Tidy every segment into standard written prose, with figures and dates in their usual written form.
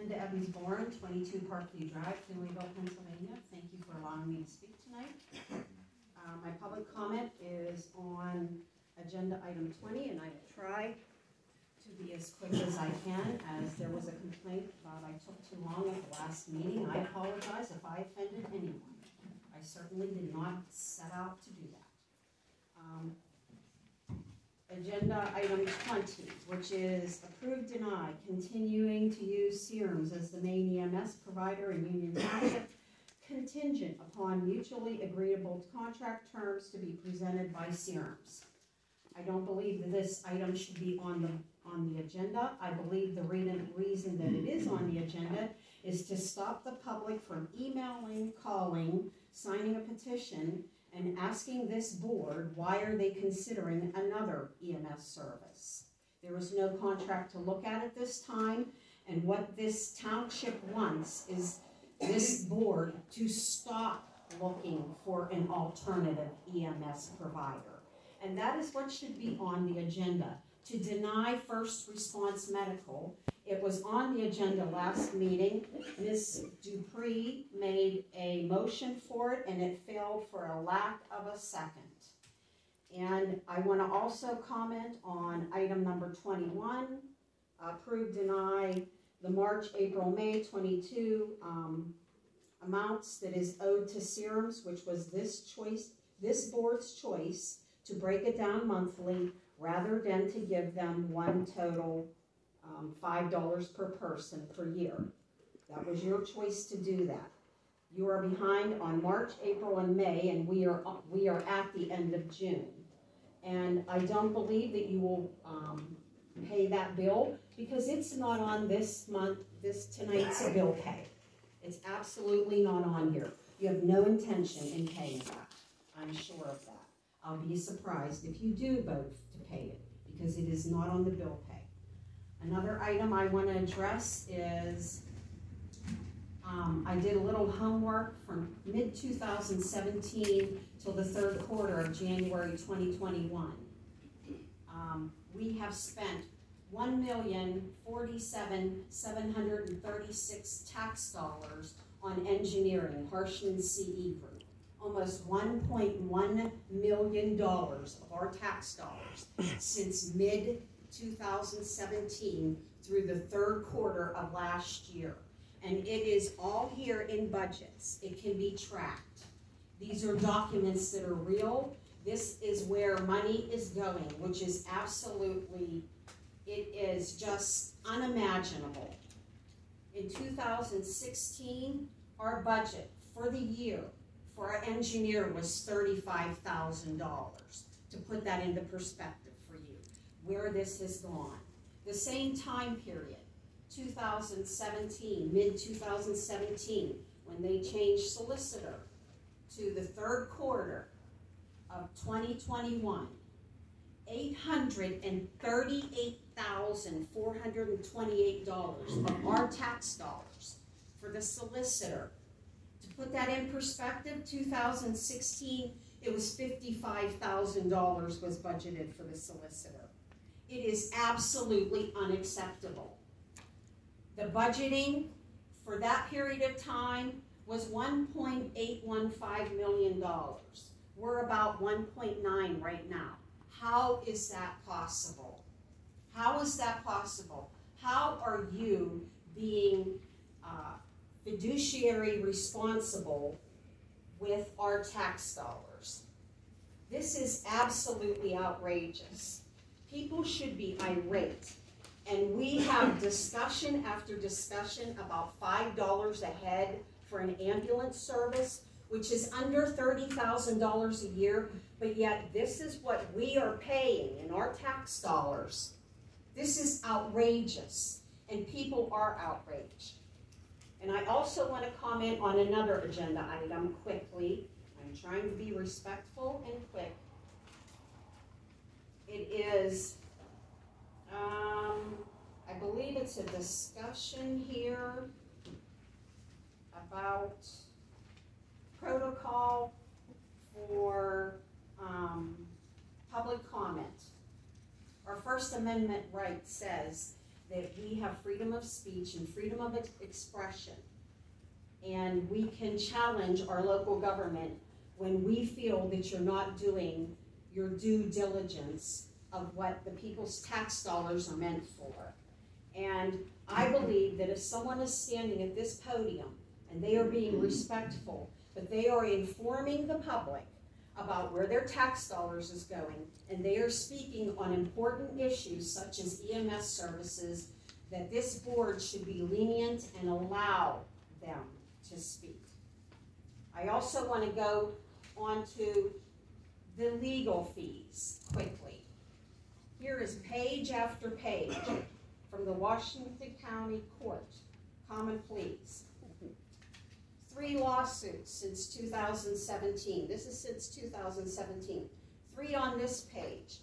Linda Evans-Bourne, 22 Parkview Drive, Finleyville, Pennsylvania. Thank you for allowing me to speak tonight. My public comment is on agenda item 20, and I will try to be as quick as I can, as there was a complaint about I took too long at the last meeting. I apologize if I offended anyone. I certainly did not set out to do that. Agenda item 20, which is approve, deny, continuing to use Serums as the main EMS provider in Union Township, contingent upon mutually agreeable contract terms to be presented by Serums. I don't believe that this item should be on the agenda. I believe the reason that it is on the agenda is to stop the public from emailing, calling, signing a petition, and asking this board, why are they considering another EMS service? There is no contract to look at this time, and what this township wants is this board to stop looking for an alternative EMS provider. And that is what should be on the agenda, to deny First Response Medical. It was on the agenda last meeting. Ms. Dupree made a motion for it, and it failed for a lack of a second. And I want to also comment on item number 21, approve, deny the March, April, May 22 amounts that is owed to Serums, which was this board's choice to break it down monthly rather than to give them one total $5 per person per year. That was your choice to do that. You are behind on March, April, and May, and we are at the end of June. And I don't believe that you will pay that bill because it's not on tonight's bill pay. It's absolutely not on here. You have no intention in paying that. I'm sure of that. I'll be surprised if you do vote to pay it because it is not on the bill pay. Another item I want to address is I did a little homework from mid-2017 till the third quarter of January 2021. We have spent $1,047,736 tax dollars on engineering, Harshman CE Group. Almost $1.1 million of our tax dollars since mid-2017 through the third quarter of last year. And it is all here in budgets. It can be tracked. These are documents that are real. This is where money is going, which is absolutely, it is just unimaginable. In 2016, our budget for the year for our engineer was $35,000. To put that into perspective for you, where this has gone. The same time period, 2017, mid-2017, when they changed solicitor to the third quarter of 2021, $838,428 of our tax dollars for the solicitor. To put that in perspective, 2016, it was $55,000 was budgeted for the solicitor. It is absolutely unacceptable. The budgeting for that period of time was $1.815 million. We're about 1.9 right now. How is that possible? How is that possible? How are you being fiduciary responsible with our tax dollars? This is absolutely outrageous. People should be irate. And we have discussion after discussion about $5 a head for an ambulance service, which is under $30,000 a year, but yet this is what we are paying in our tax dollars. This is outrageous, and people are outraged. And I also want to comment on another agenda item quickly. I'm trying to be respectful and quick. It is, I believe it's a discussion here about protocol for public comment. Our First Amendment right says that we have freedom of speech and freedom of expression. And we can challenge our local government when we feel that you're not doing your due diligence of what the people's tax dollars are meant for. And I believe that if someone is standing at this podium and they are being respectful, but they are informing the public about where their tax dollars is going, and they are speaking on important issues such as EMS services, that this board should be lenient and allow them to speak. I also want to go on to the legal fees quickly. Here is page after page from the Washington County Court, Common Pleas. 3 lawsuits since 2017. This is since 2017. 3 on this page.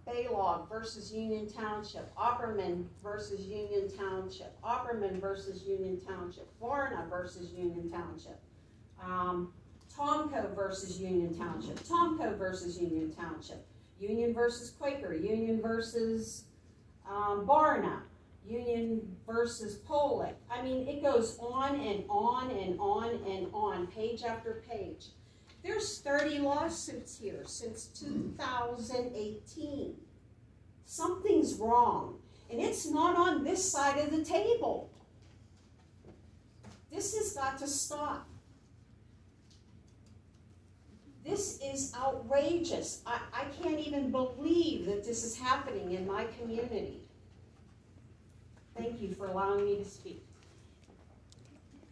Baylog versus Union Township. Opperman versus Union Township. Opperman versus Union Township. Varna versus Union Township. Tomco versus Union Township. Tomco versus Union Township. Union versus Quaker. Union versus Varna. Union versus Polick. I mean, it goes on and on and on and on, page after page. There's 30 lawsuits here since 2018. Something's wrong, and it's not on this side of the table. This has got to stop. This is outrageous. I can't even believe that this is happening in my community. Thank you for allowing me to speak.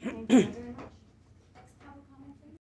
Thank you very much.